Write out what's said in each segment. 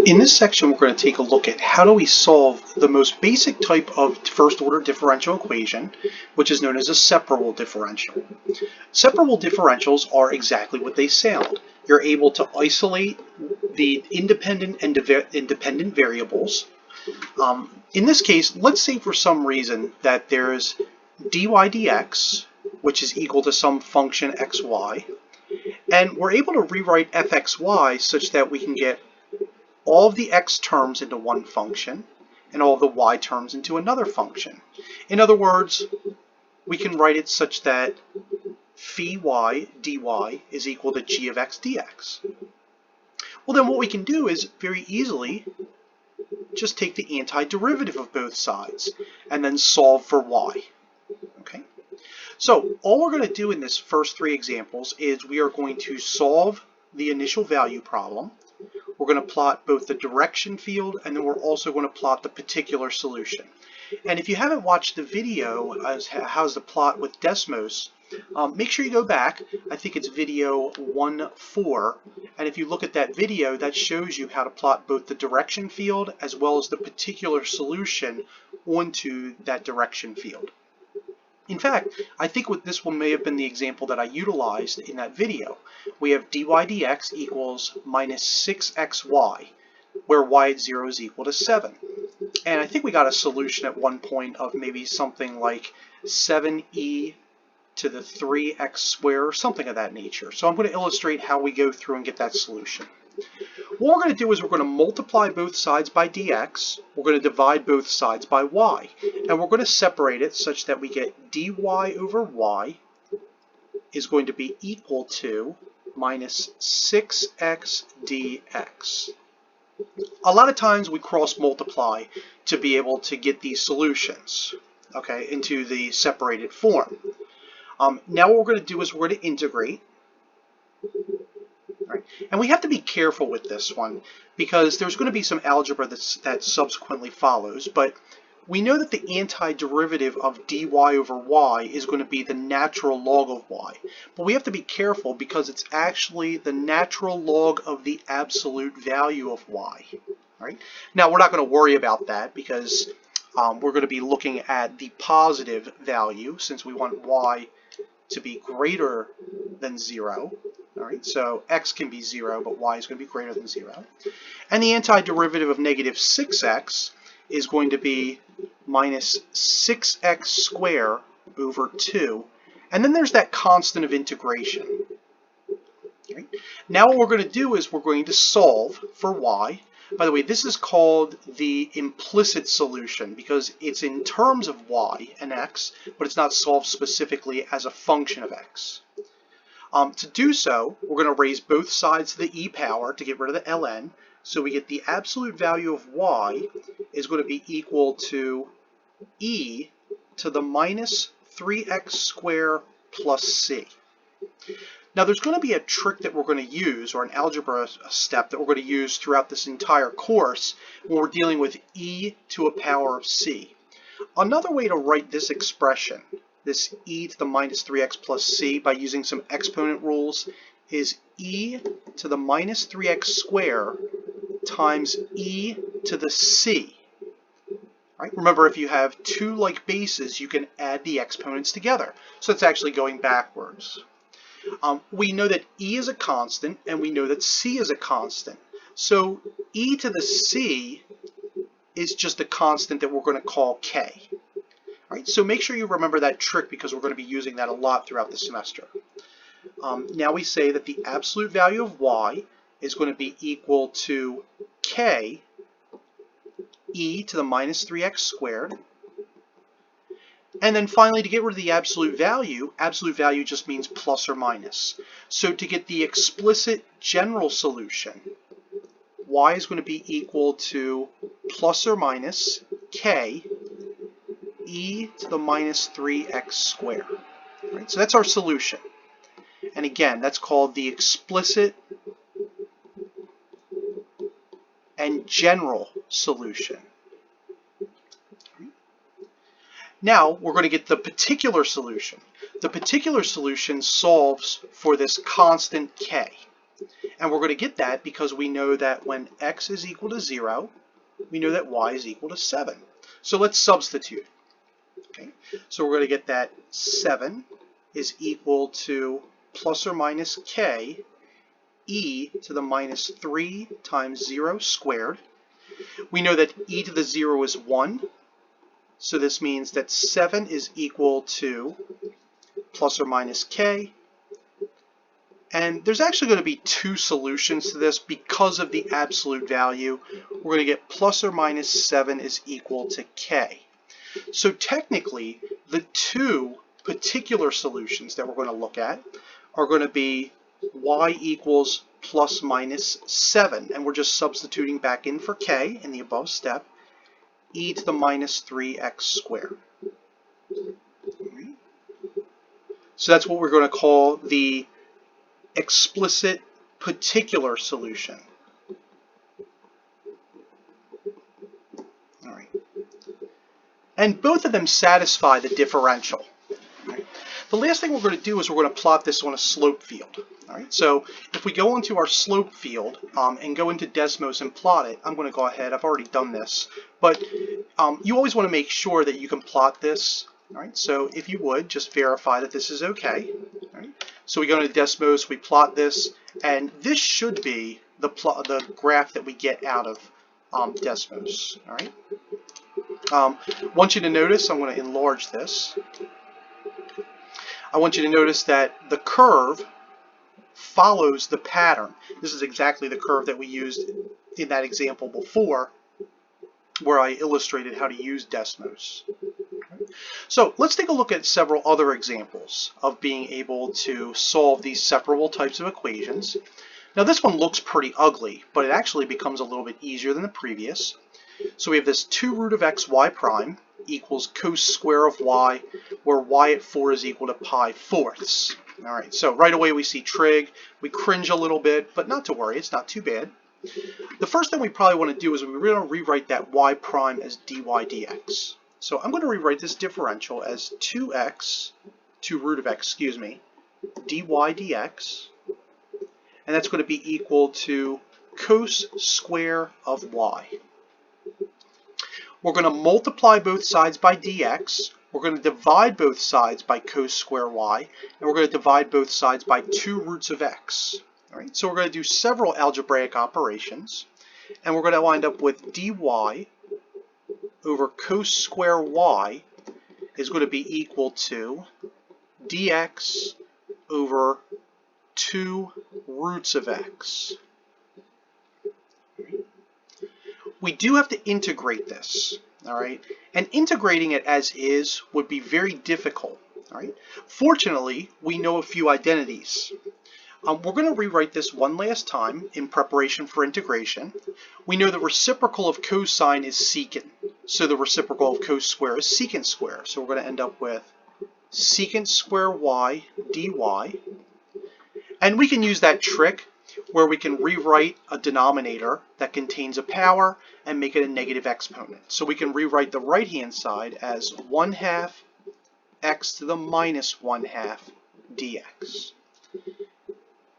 In this section, we're going to take a look at how do we solve the most basic type of first-order differential equation, which is known as a separable differential. Separable differentials are exactly what they sound. You're able to isolate the independent and independent variables. In this case, let's say for some reason that there's dy dx, which is equal to some function xy, and we're able to rewrite fxy such that we can get all of the x terms into one function and all of the y terms into another function. In other words, we can write it such that phi y dy is equal to g of x dx. Well, then what we can do is very easily just take the antiderivative of both sides and then solve for y. Okay? So all we're going to do in this first three examples is we are going to solve the initial value problem. We're going to plot both the direction field, and then we're also going to plot the particular solution. And if you haven't watched the video as how's to plot with Desmos, make sure you go back. I think it's video 1.4, and if you look at that video, that shows you how to plot both the direction field as well as the particular solution onto that direction field. In fact, I think this one may have been the example that I utilized in that video. We have dy dx equals minus 6xy, where y at 0 is equal to 7. And I think we got a solution at one point of maybe something like 7e to the 3x squared or something of that nature. So I'm going to illustrate how we go through and get that solution. What we're going to do is we're going to multiply both sides by dx, we're going to divide both sides by y, and we're going to separate it such that we get dy over y is going to be equal to minus 6x dx. A lot of times we cross multiply to be able to get these solutions, okay, into the separated form. Now what we're going to do is we're going to integrate. Right. And we have to be careful with this one because there's going to be some algebra that subsequently follows, but we know that the antiderivative of dy over y is going to be the natural log of y. But we have to be careful because it's actually the natural log of the absolute value of y. Right? Now we're not going to worry about that because we're going to be looking at the positive value since we want y to be greater than 0. All right, so x can be 0, but y is going to be greater than 0. And the antiderivative of negative 6x is going to be minus 6x squared over 2. And then there's that constant of integration. Right? Now what we're going to do is we're going to solve for y. By the way, this is called the implicit solution because it's in terms of y and x, but it's not solved specifically as a function of x. To do so, we're going to raise both sides to the e power to get rid of the ln. So we get the absolute value of y is going to be equal to e to the minus 3x squared plus c. Now there's going to be a trick that we're going to use, or an algebra step that we're going to use throughout this entire course when we're dealing with e to a power of c. Another way to write this expression, this e to the minus 3x plus c, by using some exponent rules, is e to the minus 3x squared times e to the c. Right? Remember, if you have two like bases, you can add the exponents together. So it's actually going backwards. We know that e is a constant, and we know that c is a constant. So e to the c is just a constant that we're going to call k. Right, so make sure you remember that trick because we're going to be using that a lot throughout the semester. Now we say that the absolute value of y is going to be equal to k e to the minus 3x squared. And then finally, to get rid of the absolute value just means plus or minus. So to get the explicit general solution, y is going to be equal to plus or minus k e to the minus 3x squared. Right, so that's our solution. And again, that's called the explicit and general solution. Now we're going to get the particular solution. The particular solution solves for this constant k. And we're going to get that because we know that when x is equal to 0, we know that y is equal to 7. So let's substitute. Okay, so we're going to get that 7 is equal to plus or minus k e to the minus 3 times 0 squared. We know that e to the 0 is 1, so this means that 7 is equal to plus or minus k. And there's actually going to be two solutions to this because of the absolute value. We're going to get plus or minus 7 is equal to k. So technically, the two particular solutions that we're going to look at are going to be y equals plus minus 7, and we're just substituting back in for k in the above step, e to the minus 3x squared. So that's what we're going to call the explicit particular solution. All right. And both of them satisfy the differential. Right. The last thing we're going to do is we're going to plot this on a slope field. All right. So if we go into our slope field and go into Desmos and plot it, I'm going to go ahead. I've already done this, but you always want to make sure that you can plot this. All right. So if you would, just verify that this is okay. All right. So we go into Desmos, we plot this, and this should be the graph that we get out of Desmos. All right. I want you to notice, I'm going to enlarge this. I want you to notice that the curve follows the pattern. This is exactly the curve that we used in that example before, where I illustrated how to use Desmos. So let's take a look at several other examples of being able to solve these separable types of equations. Now this one looks pretty ugly, but it actually becomes a little bit easier than the previous. So we have this 2 root of x y prime equals cos square of y, where y at 4 is equal to pi fourths. All right, so right away we see trig. We cringe a little bit, but not to worry, it's not too bad. The first thing we probably want to do is we're going to rewrite that y prime as dy dx. So I'm going to rewrite this differential as 2x, 2 root of x, excuse me, dy dx, and that's going to be equal to cos square of y. We're going to multiply both sides by dx, we're going to divide both sides by cos square y, and we're going to divide both sides by 2 roots of x. All right, so we're going to do several algebraic operations, and we're going to wind up with dy over cos square y is going to be equal to dx over 2 roots of x. We do have to integrate this, all right? And integrating it as is would be very difficult, all right? Fortunately, we know a few identities. We're going to rewrite this one last time in preparation for integration. We know the reciprocal of cosine is secant. So the reciprocal of cos square is secant square. So we're going to end up with secant square y dy. And we can use that trick where we can rewrite a denominator that contains a power and make it a negative exponent. So we can rewrite the right-hand side as 1/2 x to the minus 1/2 dx.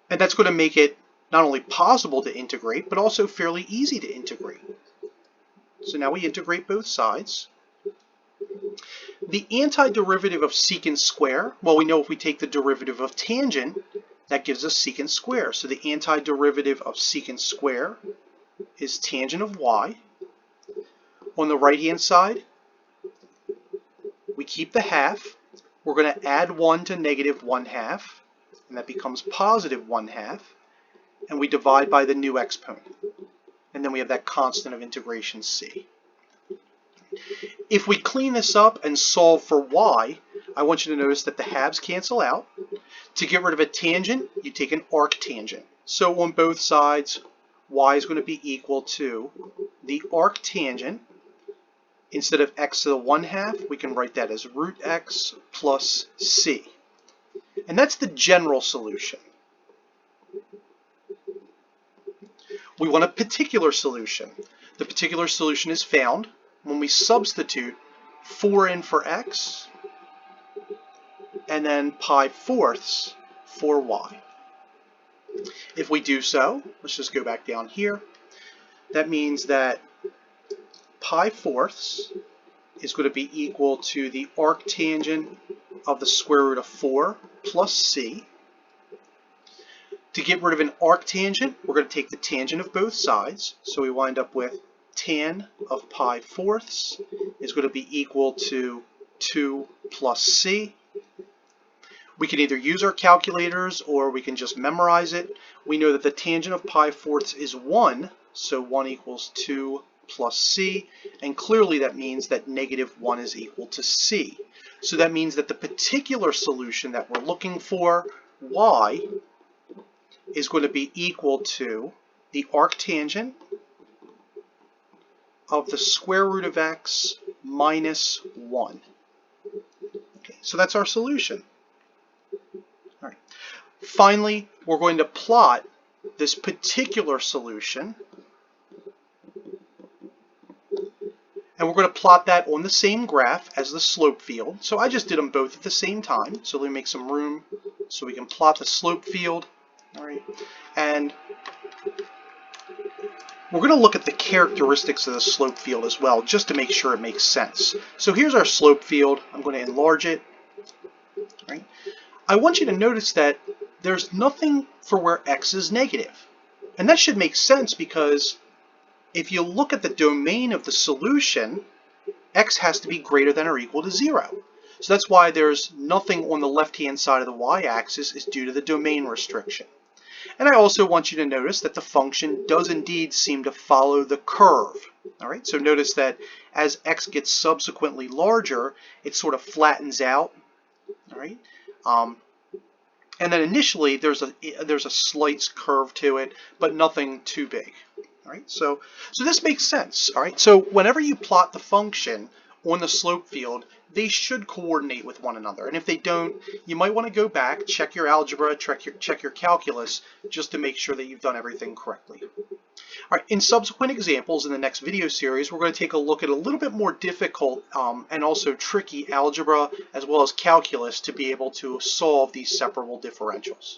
And that's going to make it not only possible to integrate, but also fairly easy to integrate. So now we integrate both sides. The antiderivative of secant square, well, we know if we take the derivative of tangent, that gives us secant square. So the antiderivative of secant square is tangent of y. On the right-hand side, we keep the half. We're going to add 1 to negative 1/2, and that becomes positive 1/2. And we divide by the new exponent. And then we have that constant of integration c. If we clean this up and solve for y, I want you to notice that the halves cancel out. To get rid of a tangent, you take an arctangent. So on both sides, y is going to be equal to the arctangent. Instead of x to the 1/2, we can write that as root x plus c. And that's the general solution. We want a particular solution. The particular solution is found when we substitute 4 in for x and then pi fourths for y. If we do so, let's just go back down here. That means that pi fourths is going to be equal to the arctangent of the square root of 4 plus c. To get rid of an arctangent, we're going to take the tangent of both sides. So we wind up with tan of pi fourths is going to be equal to 2 plus c. We can either use our calculators or we can just memorize it. We know that the tangent of pi fourths is 1, so 1 equals 2 plus c, and clearly that means that negative 1 is equal to c. So that means that the particular solution that we're looking for, y, is going to be equal to the arctangent of the square root of x minus 1. Okay, so that's our solution. All right. Finally, we're going to plot this particular solution, and we're going to plot that on the same graph as the slope field. So I just did them both at the same time. So let me make some room so we can plot the slope field. All right, and we're going to look at the characteristics of the slope field as well, just to make sure it makes sense. So here's our slope field. I'm going to enlarge it. All right. I want you to notice that there's nothing for where x is negative. And that should make sense because if you look at the domain of the solution, x has to be greater than or equal to 0. So that's why there's nothing on the left-hand side of the y-axis is due to the domain restriction. And I also want you to notice that the function does indeed seem to follow the curve. All right, so notice that as x gets subsequently larger, it sort of flattens out. All right, and then initially there's a slight curve to it, but nothing too big. All right, so this makes sense. All right, so whenever you plot the function on the slope field, they should coordinate with one another. And if they don't, you might want to go back, check your algebra, check your calculus, just to make sure that you've done everything correctly. All right, in subsequent examples in the next video series, we're going to take a look at a little bit more difficult and also tricky algebra as well as calculus to be able to solve these separable differentials.